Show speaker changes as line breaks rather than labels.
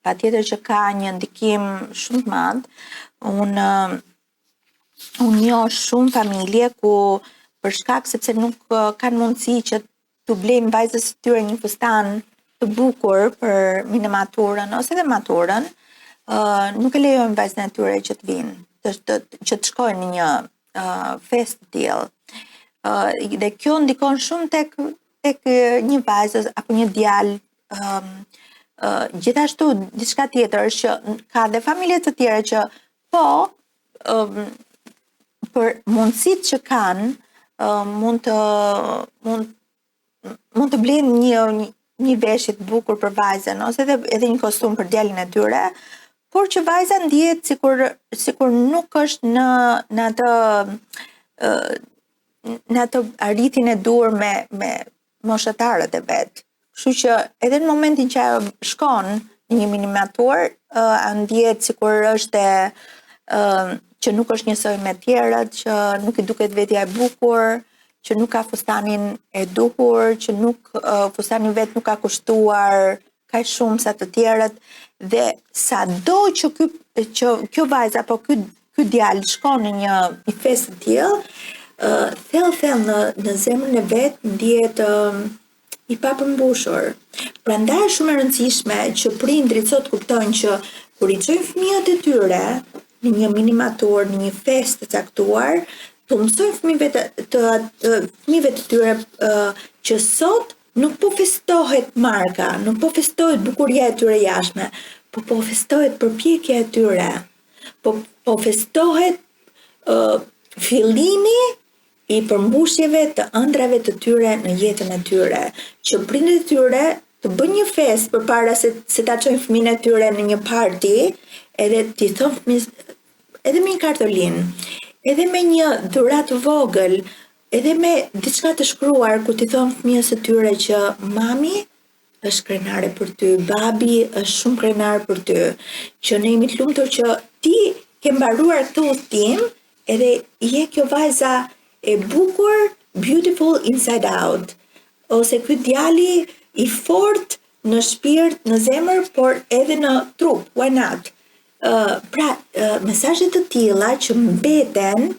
patjetër që ka një ndikim shumë të madh. Unë njoh shumë familje ku për shkak sepse nuk kanë mundësi që t'u blejnë vajzës së tyre një fustan të bukur për minimaturën ose edhe maturën, nuk e lejojnë vajzën e tyre që të vinë, që të shkojnë në një festë të tillë. Dhe kjo ndikon shumë tek një vajzë apo një djalë. Gjithashtu diçka tjetër është që ka dhe familje të tjera që për mundësitë që kanë mund të blejnë një veshje të bukur për vajzën ose edhe një kostum për djalin e tyre, por që vajza ndihet sikur nuk është në atë arritjen e duhur me moshatarët e vet. Kështu që edhe në momentin që ajo shkon në një minimatur, ndihet sikur është që nuk është njësoj me tjerët, që nuk i duket vetja e bukur, që nuk ka fustanin e duhur, që fustani vet nuk ka kushtuar kaq shumë sa të tjerët, dhe sado që kjo vajzë apo ky djalë shkon në një festë të tillë, thellë në zemrën e vet ndihet i papërmbushur. Prandaj është shumë e rëndësishme që prindrit sot kuptojnë që kur i çojnë fëmijët e tyre në një minimatur, në një festë të caktuar, të mësojnë fëmijëve të tyre që sot nuk po festohet marka, nuk po festohet bukuria e tyre jashtme, po festohet përpjekja e tyre, po festohet fillimi i përmbushjeve të ëndrave të tyre në jetën e tyre, që prindërit e tyre të bëjnë një festë përpara se ta çojnë fëmijën e tyre në një party, edhe t'i thonë fëmijës, edhe me një kartolinë, edhe me një dhuratë vogël, edhe me diçka të shkruar ku t'i thonë fëmijës së tyre që mami është krenare për ty, babi është shumë krenar për ty, që ne jemi të lumtur që ti ke mbaruar këtë udhtim, edhe je kjo vajza e bukur, beautiful inside out, ose ky djali i fort në shpirt, në zemër, por edhe në trup, why not? Mesazhe të tilla që mbeten